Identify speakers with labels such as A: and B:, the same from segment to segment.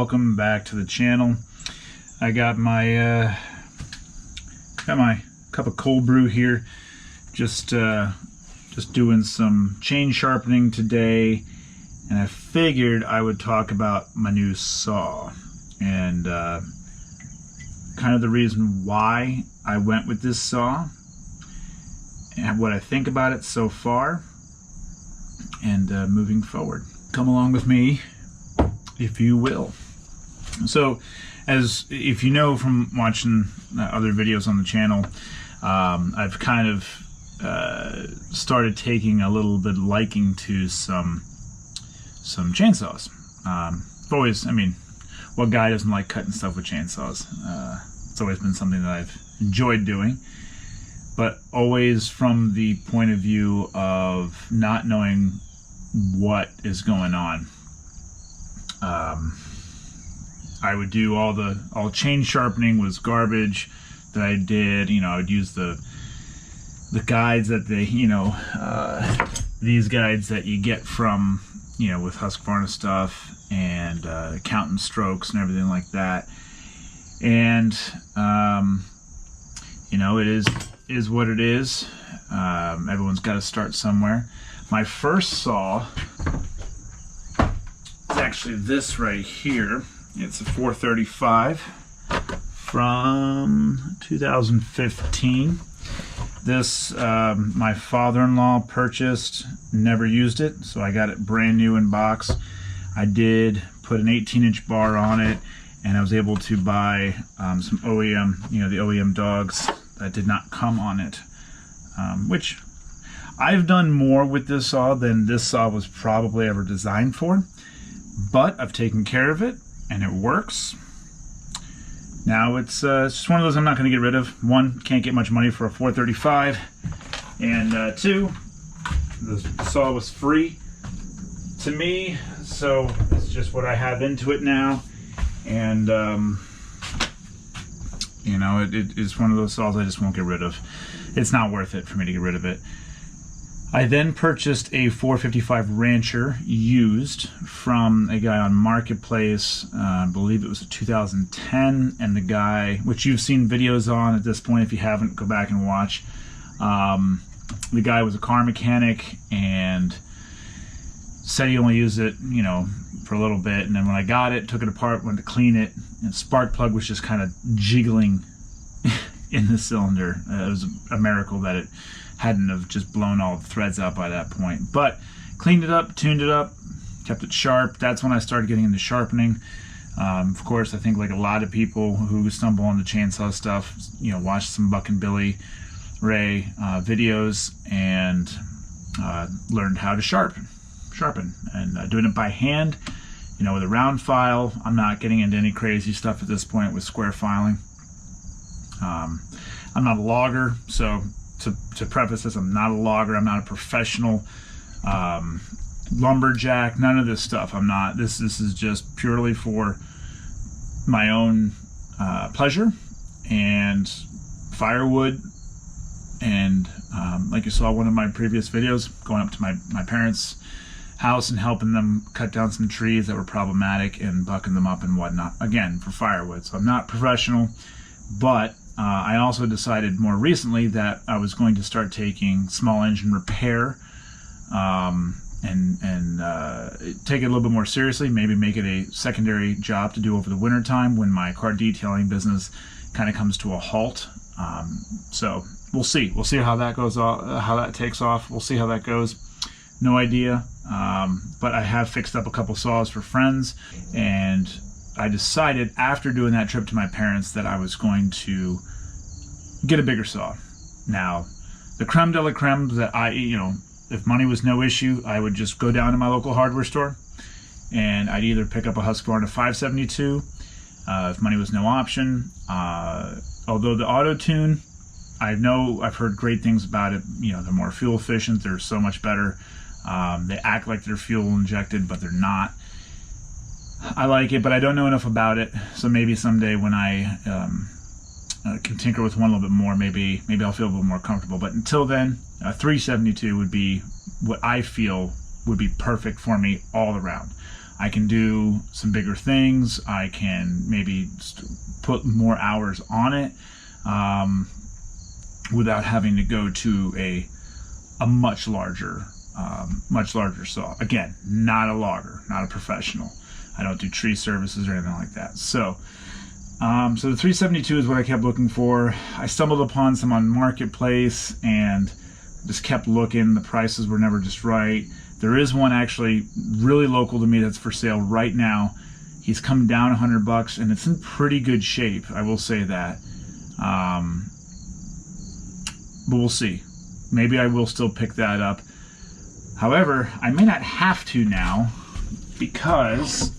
A: welcome back to the channel. I got my cup of cold brew here. Just doing some chain sharpening today, and I figured I would talk about my new saw and kind of the reason why I went with this saw and what I think about it so far and moving forward. Come along with me, if you will. So, as if you know from watching other videos on the channel, I've kind of started taking a little bit of liking to some chainsaws. Always, I mean, what guy doesn't like cutting stuff with chainsaws? It's always been something that I've enjoyed doing, but always from the point of view of not knowing what is going on. I would do all chain sharpening was garbage that I did. You know, I would use the guides that they, these guides that you get from, with Holzfforma stuff and counting strokes and everything like that. And it is what it is. Everyone's got to start somewhere. My first saw is actually this right here. It's a 435 from 2015. This my father-in-law purchased, never used it, so I got it brand new in box. I did put an 18-inch bar on it, and I was able to buy some OEM, the OEM dogs that did not come on it, which I've done more with this saw than this saw was probably ever designed for, but I've taken care of it, and it works. Now it's just one of those I'm not going to get rid of. One, can't get much money for a 435, and two, the saw was free to me, so it's just what I have into it now. And it is one of those saws I just won't get rid of. It's not worth it for me to get rid of it. I then purchased a 455 Rancher used from a guy on Marketplace. I believe it was a 2010, and the guy, which you've seen videos on at this point, if you haven't, go back and watch. The guy was a car mechanic and said he only used it, for a little bit, and then when I got it, took it apart, went to clean it, and the spark plug was just kind of jiggling in the cylinder. It was a miracle that it hadn't have just blown all the threads out by that point. But cleaned it up, tuned it up, kept it sharp. That's when I started getting into sharpening. Of course, I think like a lot of people who stumble on the chainsaw stuff, watch some Buck and Billy Ray videos and learned how to sharpen, and doing it by hand, with a round file. I'm not getting into any crazy stuff at this point with square filing. I'm not a logger, so to preface this, I'm not a logger. I'm not a professional lumberjack. None of this stuff. I'm not. This is just purely for my own pleasure and firewood. And like you saw one of my previous videos, going up to my parents' house and helping them cut down some trees that were problematic and bucking them up and whatnot. Again, for firewood. So I'm not professional, but I also decided more recently that I was going to start taking small engine repair and take it a little bit more seriously, maybe make it a secondary job to do over the winter time when my car detailing business kind of comes to a halt. So we'll see how that goes, how that takes off. We'll see how that goes. No idea, but I have fixed up a couple saws for friends, and I decided after doing that trip to my parents that I was going to get a bigger saw. Now, the creme de la creme that if money was no issue, I would just go down to my local hardware store and I'd either pick up a Husqvarna 572 if money was no option. Although the auto tune, I've heard great things about it. They're more fuel efficient. They're so much better. They act like they're fuel injected, but they're not. I like it, but I don't know enough about it. So maybe someday when I can tinker with one a little bit more, maybe I'll feel a little more comfortable. But until then, a 372 would be what I feel would be perfect for me all around. I can do some bigger things. I can maybe put more hours on it without having to go to a much larger saw. Again, not a logger, not a professional. I don't do tree services or anything like that. So the 372 is what I kept looking for. I stumbled upon some on Marketplace and just kept looking. The prices were never just right. There is one actually really local to me that's for sale right now. He's come down $100 and it's in pretty good shape, I will say that. But we'll see. Maybe I will still pick that up. However, I may not have to now because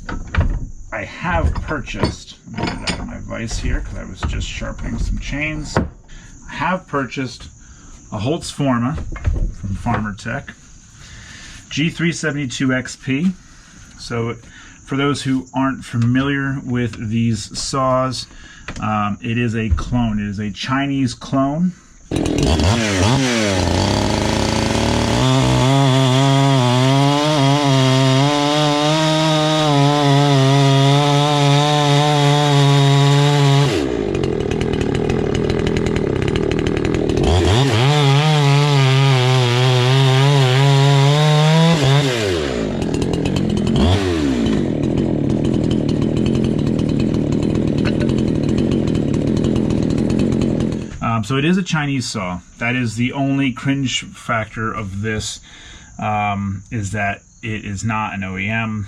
A: I have purchased, let me get out of my vise here because I was just sharpening some chains. I have purchased a Holzfforma from Farmertec, G372XP. So for those who aren't familiar with these saws, it is a clone. It is a Chinese clone. So it is a Chinese saw. That is the only cringe factor of this, is that it is not an OEM.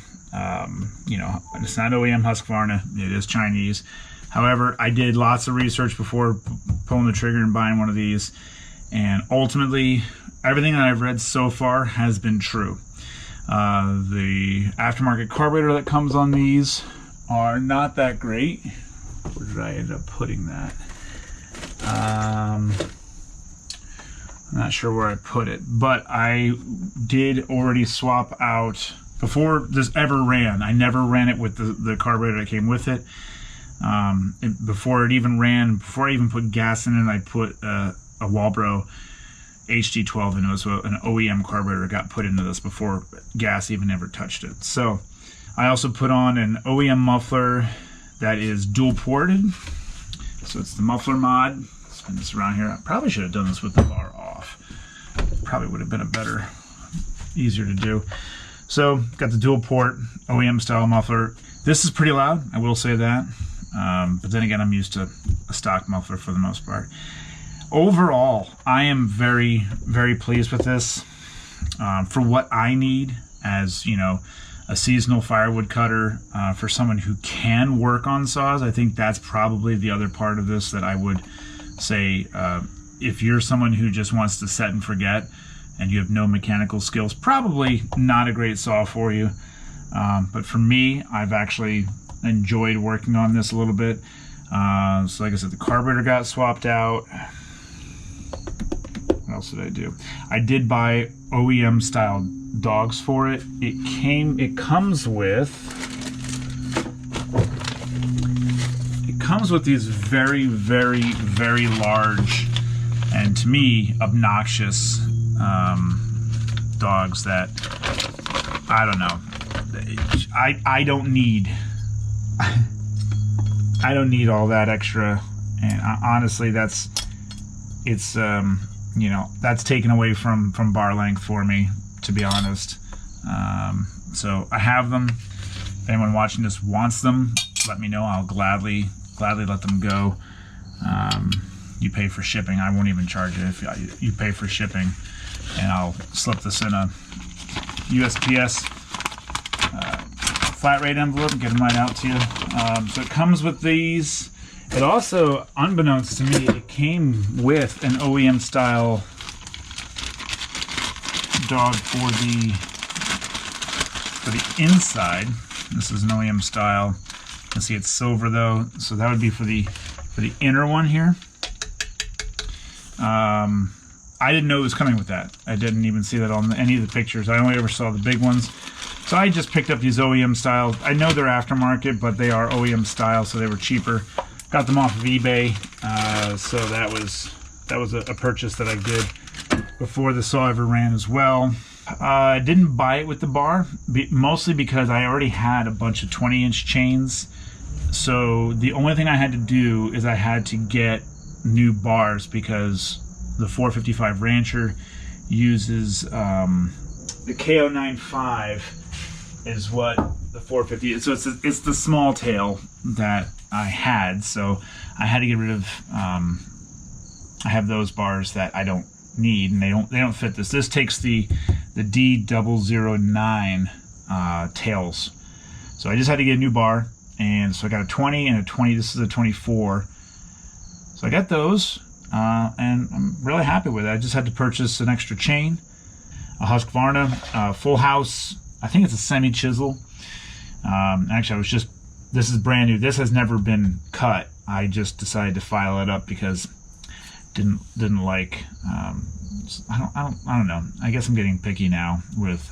A: You know, it's not OEM Husqvarna. It is Chinese. However, I did lots of research before pulling the trigger and buying one of these, and ultimately, everything that I've read so far has been true. The aftermarket carburetor that comes on these are not that great. Where did I end up putting that? I'm not sure where I put it, but I did already swap out, before this ever ran, I never ran it with the carburetor that came with it. Before it even ran, before I even put gas in it, I put a Walbro HD12 into it, so an OEM carburetor got put into this before gas even ever touched it. So I also put on an OEM muffler that is dual ported. So it's the muffler mod. Spin this around here. I probably should have done this with the bar off. Probably would have been easier to do. So got the dual port OEM style muffler. This is pretty loud, I will say that. But then again, I'm used to a stock muffler for the most part. Overall, I am very, very pleased with this. For what I need as, you know, a seasonal firewood cutter, for someone who can work on saws, I think that's probably the other part of this that I would say, if you're someone who just wants to set and forget and you have no mechanical skills, probably not a great saw for you. But for me, I've actually enjoyed working on this a little bit. So like I said, the carburetor got swapped out. What else did I do? I did buy OEM style dogs for it. It comes with these very, very, very large and, to me, obnoxious dogs that, I don't know, I don't need I don't need all that extra, and honestly you know, that's taken away from bar length for me, to be honest. So I have them. If anyone watching this wants them, let me know. I'll gladly let them go. You pay for shipping. I won't even charge you if you pay for shipping, and I'll slip this in a USPS flat rate envelope and get them right out to you. So it comes with these. It also, unbeknownst to me, it came with an OEM style dog for the inside. This is an OEM style. You can see it's silver though, so that would be for the inner one here. I didn't know it was coming with that. I didn't even see that on any of the pictures. I only ever saw the big ones. So I just picked up these OEM styles. I know they're aftermarket, but they are OEM style, so they were cheaper. Got them off of eBay, so that was a purchase that I did before the saw ever ran as well. I didn't buy it with the bar, mostly because I already had a bunch of 20-inch chains. So the only thing I had to do is I had to get new bars, because the 455 Rancher uses the KO95 is what the 450 is. So it's the small tail that I had. So I had to get rid of. I have those bars that I don't need, and they don't fit this. This takes the D009 tails. So I just had to get a new bar, and so I got a 20 and a 20. This is a 24. So I got those, and I'm really happy with it. I just had to purchase an extra chain, a Husqvarna Full House. I think it's a semi-chisel. Actually, this is brand new. This has never been cut. I just decided to file it up because didn't like. I don't know. I guess I'm getting picky now with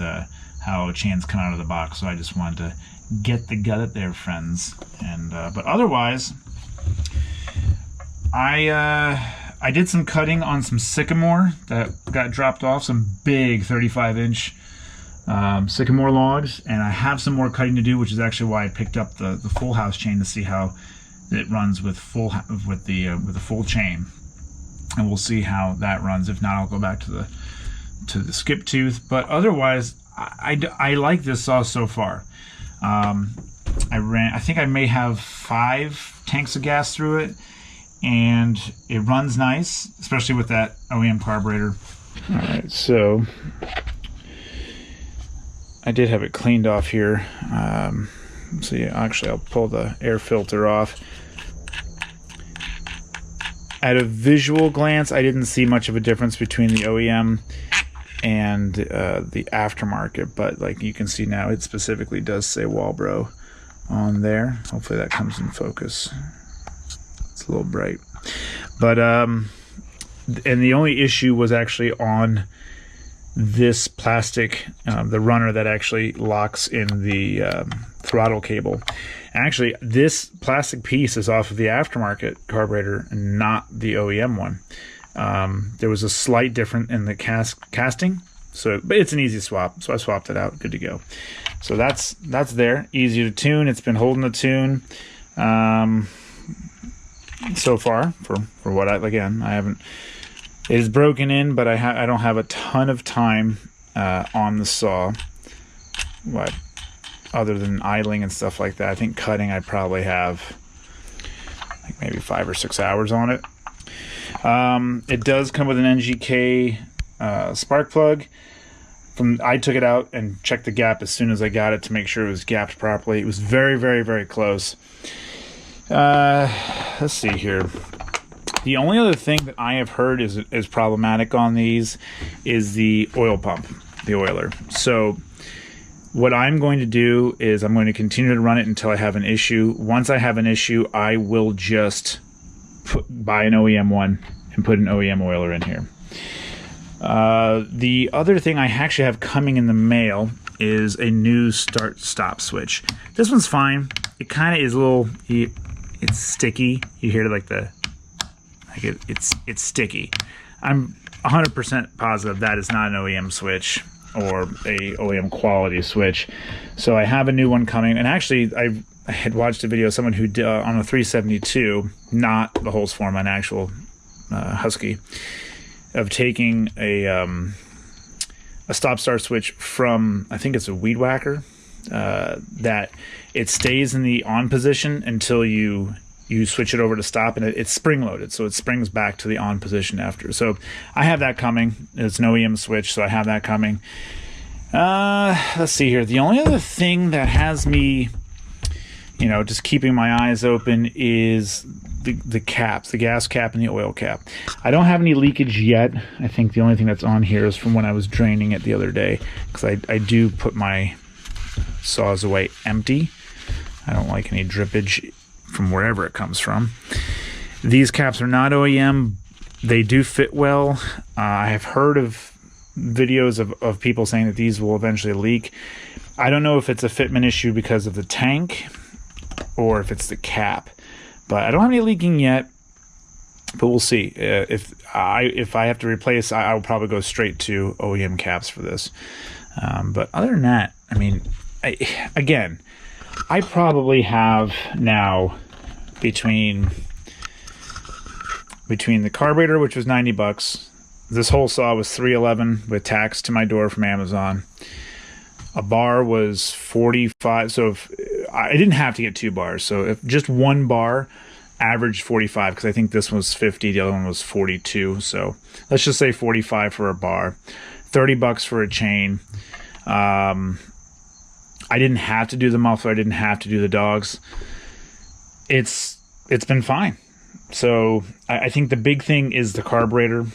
A: how chains come out of the box. So I just wanted to get the gut there, friends. And but otherwise, I did some cutting on some sycamore that got dropped off, some big 35-inch sycamore logs, and I have some more cutting to do, which is actually why I picked up the Full House chain to see how it runs with the full chain, and we'll see how that runs. If not, I'll go back to the skip tooth. But otherwise, I like this saw so far. I think I may have 5 tanks of gas through it, and it runs nice, especially with that OEM carburetor. All right, so I did have it cleaned off here. So yeah, actually I'll pull the air filter off. At a visual glance, I didn't see much of a difference between the OEM and the aftermarket, but like you can see now, it specifically does say Walbro on there. Hopefully that comes in focus. It's a little bright, but and the only issue was actually on this plastic, the runner that actually locks in the throttle cable. Actually, this plastic piece is off of the aftermarket carburetor, not the OEM one. There was a slight difference in the casting, but it's an easy swap. So I swapped it out. Good to go. So that's there. Easy to tune. It's been holding the tune so far for what I haven't. It is broken in, but I don't have a ton of time on the saw. What? Other than idling and stuff like that. I think cutting I probably have like maybe 5 or 6 hours on it. It does come with an NGK spark plug. I took it out and checked the gap as soon as I got it to make sure it was gapped properly. It was very, very, very close. Let's see here. The only other thing that I have heard is problematic on these is the oil pump, the oiler. So what I'm going to do is I'm going to continue to run it until I have an issue. Once I have an issue, I will just buy an OEM one and put an OEM oiler in here. The other thing I actually have coming in the mail is a new start-stop switch. This one's fine. It kind of is a little, it's sticky. You hear like it's sticky. I'm 100% positive that is not an OEM switch or a OEM quality switch. So I have a new one coming, and actually I had watched a video of someone who did on a 372, not the Holzfforma, an actual Husky, of taking a stop-start switch from, I think it's a weed whacker, that it stays in the on position until you switch it over to stop, and it's spring-loaded, so it springs back to the on position after. So I have that coming. It's an OEM switch, so I have that coming. Let's see here. The only other thing that has me, just keeping my eyes open is the caps, the gas cap and the oil cap. I don't have any leakage yet. I think the only thing that's on here is from when I was draining it the other day, because I do put my saws away empty. I don't like any drippage from wherever it comes from. These caps are not OEM. They do fit well. I have heard of videos of people saying that these will eventually leak. I don't know if it's a fitment issue because of the tank or if it's the cap, but I don't have any leaking yet. But we'll see. If I have to replace, I will probably go straight to OEM caps for this. But other than that, I mean, I probably have now between the carburetor, which was $90, this whole saw was $311 with tax to my door from Amazon. A bar was $45, so if I didn't have to get 2 bars, so if just 1 bar averaged $45, because I think this was $50, the other one was $42, so let's just say $45 for a bar, $30 for a chain. I didn't have to do the muffler, I didn't have to do the dogs. It's been fine. So I think the big thing is the carburetor,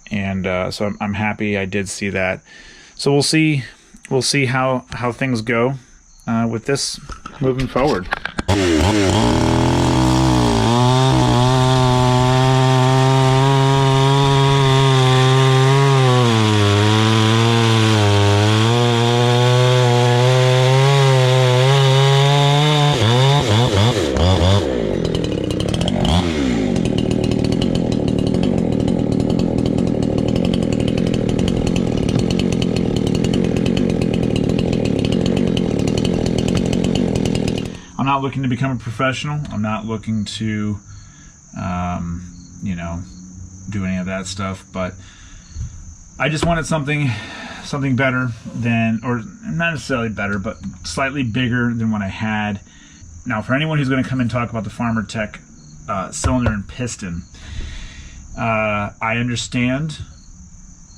A: and so I'm happy I did see that. So we'll see how things go with this moving forward. I'm not looking to become a professional. I'm not looking to, do any of that stuff. But I just wanted something better than, or not necessarily better, but slightly bigger than what I had. Now, for anyone who's going to come and talk about the Farmertec cylinder and piston, I understand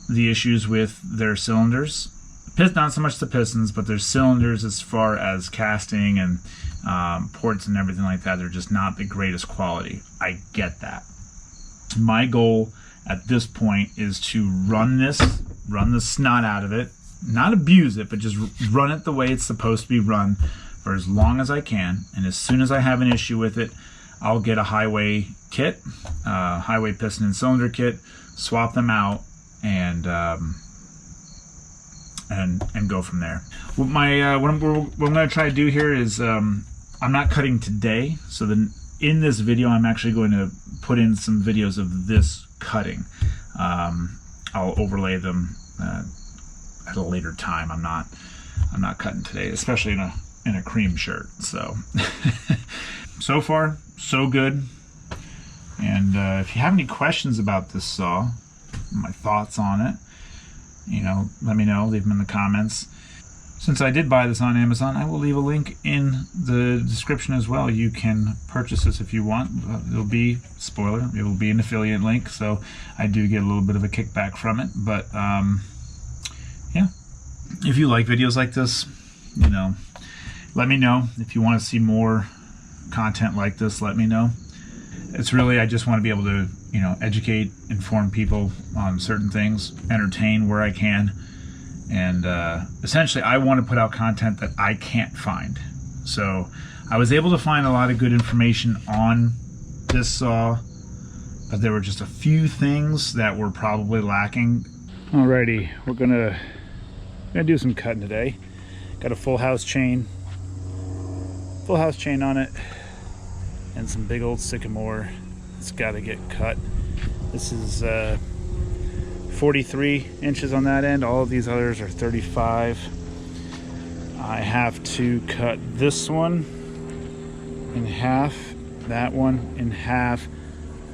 A: the issues with their cylinders. Not so much the pistons, but their cylinders as far as casting and ports and everything like that, they're just not the greatest quality. I get that. My goal at this point is to run the snot out of it, not abuse it, but just run it the way it's supposed to be run for as long as I can. And as soon as I have an issue with it, I'll get a highway kit, highway piston and cylinder kit, swap them out, and go from there. What I'm going to try to do here is I'm not cutting today, so then in this video I'm actually going to put in some videos of this cutting. I'll overlay them at a later time. I'm not cutting today, especially in a cream shirt. So so far so good. And if you have any questions about this saw, my thoughts on it, let me know. Leave them in the comments. Since I did buy this on Amazon, I will leave a link in the description as well. You can purchase this if you want. It'll be, spoiler, it will be an affiliate link, so I do get a little bit of a kickback from it. But yeah, if you like videos like this, let me know. If you want to see more content like this, let me know. It's really, I just want to be able to educate, inform people on certain things, entertain where I can, and essentially I want to put out content that I can't find. So I was able to find a lot of good information on this saw, but there were just a few things that were probably lacking. Alrighty, we're gonna do some cutting today. Got a full house chain on it, and some big old sycamore. It's got to get cut. This is 43 inches on that end. All of these others are 35. I have to cut this one in half, that one in half,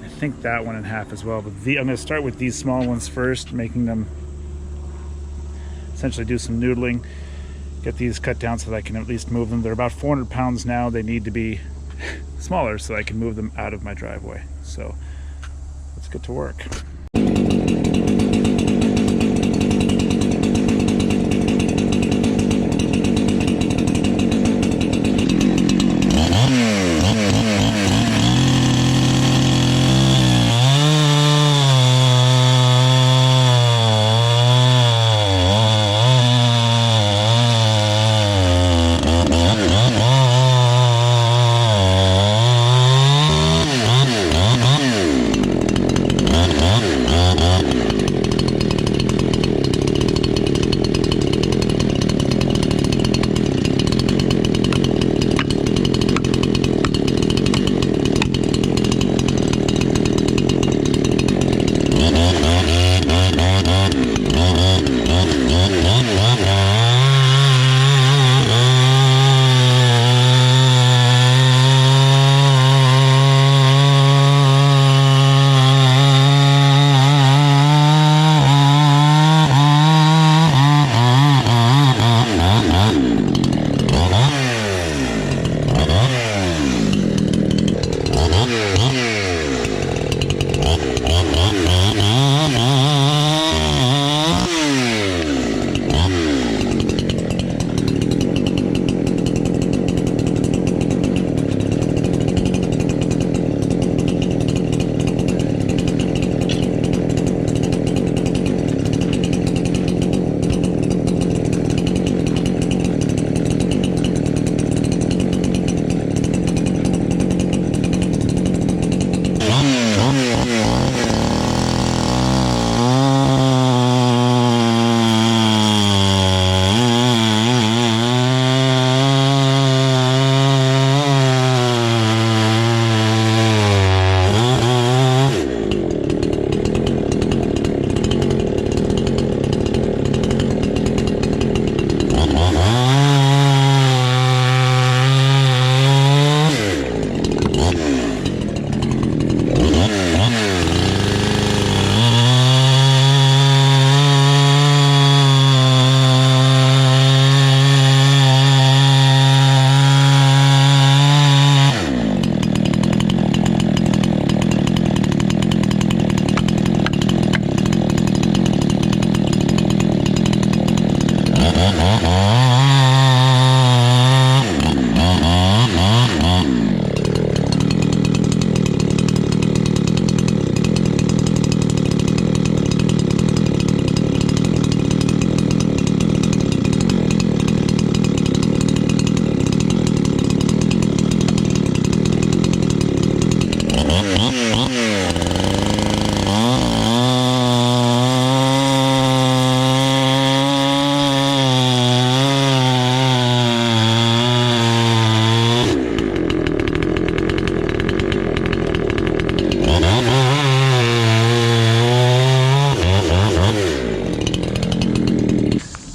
A: I think that one in half as well. But I'm going to start with these small ones first, making them essentially do some noodling, get these cut down so that I can at least move them. They're about 400 pounds now. They need to be smaller so I can move them out of my driveway. So let's get to work.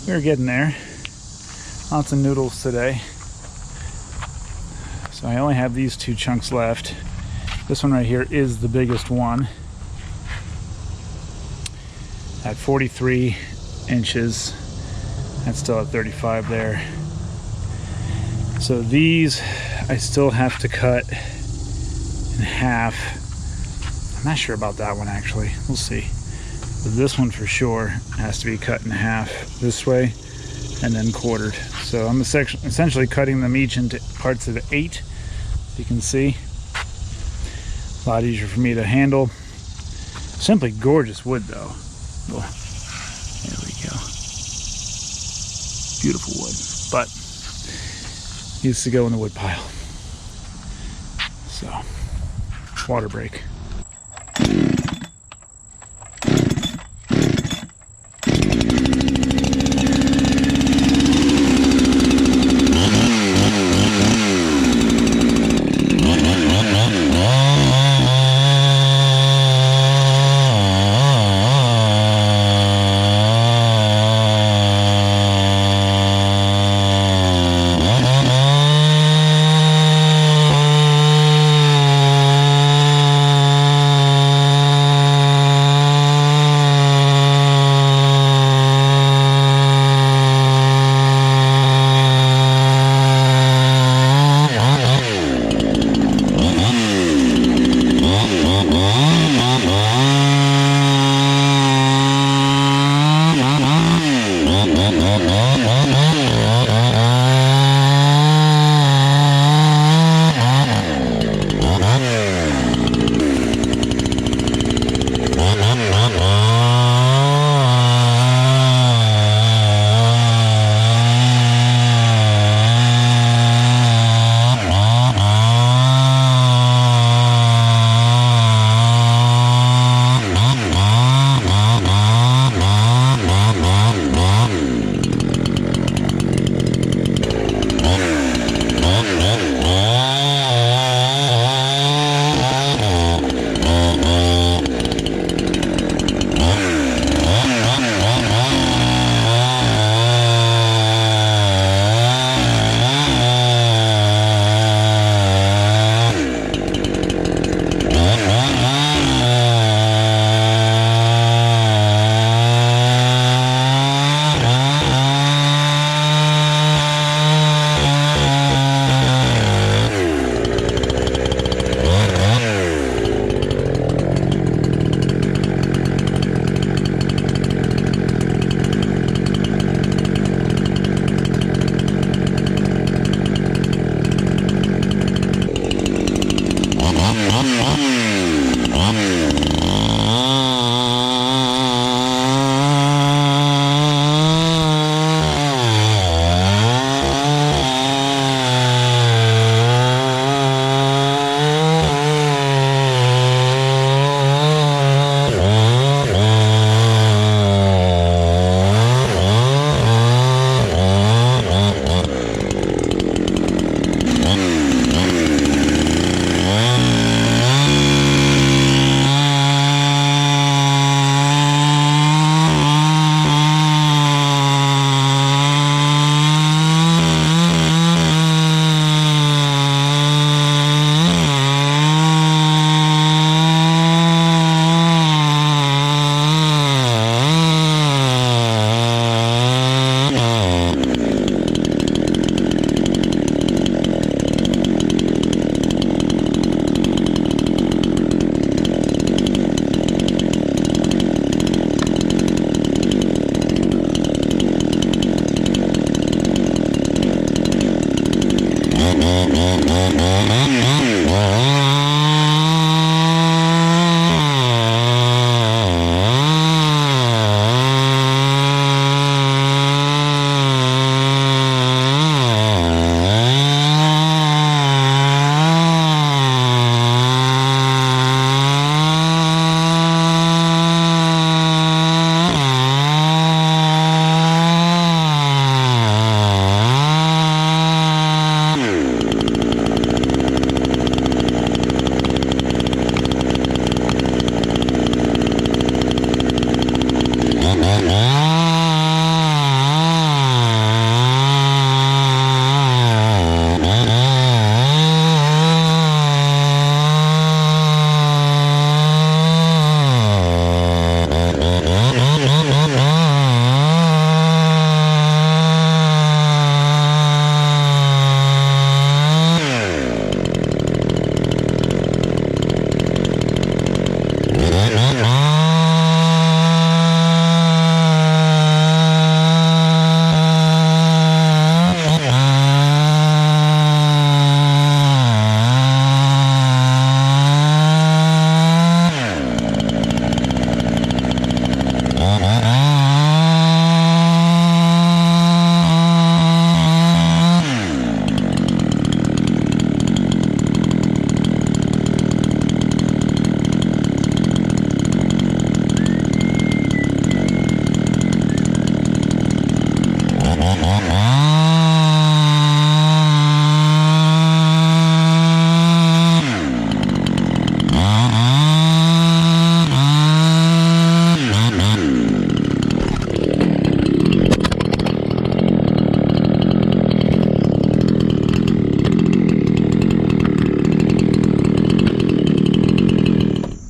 A: We're getting there. Lots of noodles today. So I only have these 2 chunks left. This one right here is the biggest one at 43 inches. That's still at 35 there. So these I still have to cut in half. I'm not sure about that one actually. We'll see. But this one for sure has to be cut in half this way and then quartered. So I'm essentially cutting them each into parts of 8. You can see. A lot easier for me to handle. Simply gorgeous wood though. Oh, there we go. Beautiful wood. But needs to go in the wood pile. So, water break.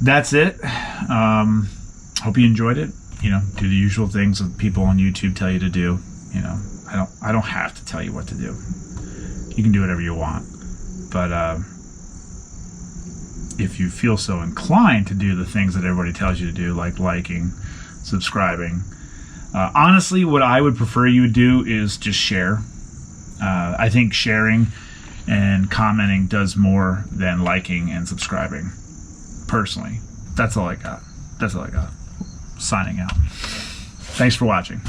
A: That's it. Hope you enjoyed it. You know, do the usual things that people on YouTube tell you to do. You know, I don't have to tell you what to do. You can do whatever you want. But if you feel so inclined to do the things that everybody tells you to do, like liking, subscribing, honestly, what I would prefer you would do is just share. I think sharing and commenting does more than liking and subscribing. Personally, that's all I got. Signing out. Thanks for watching.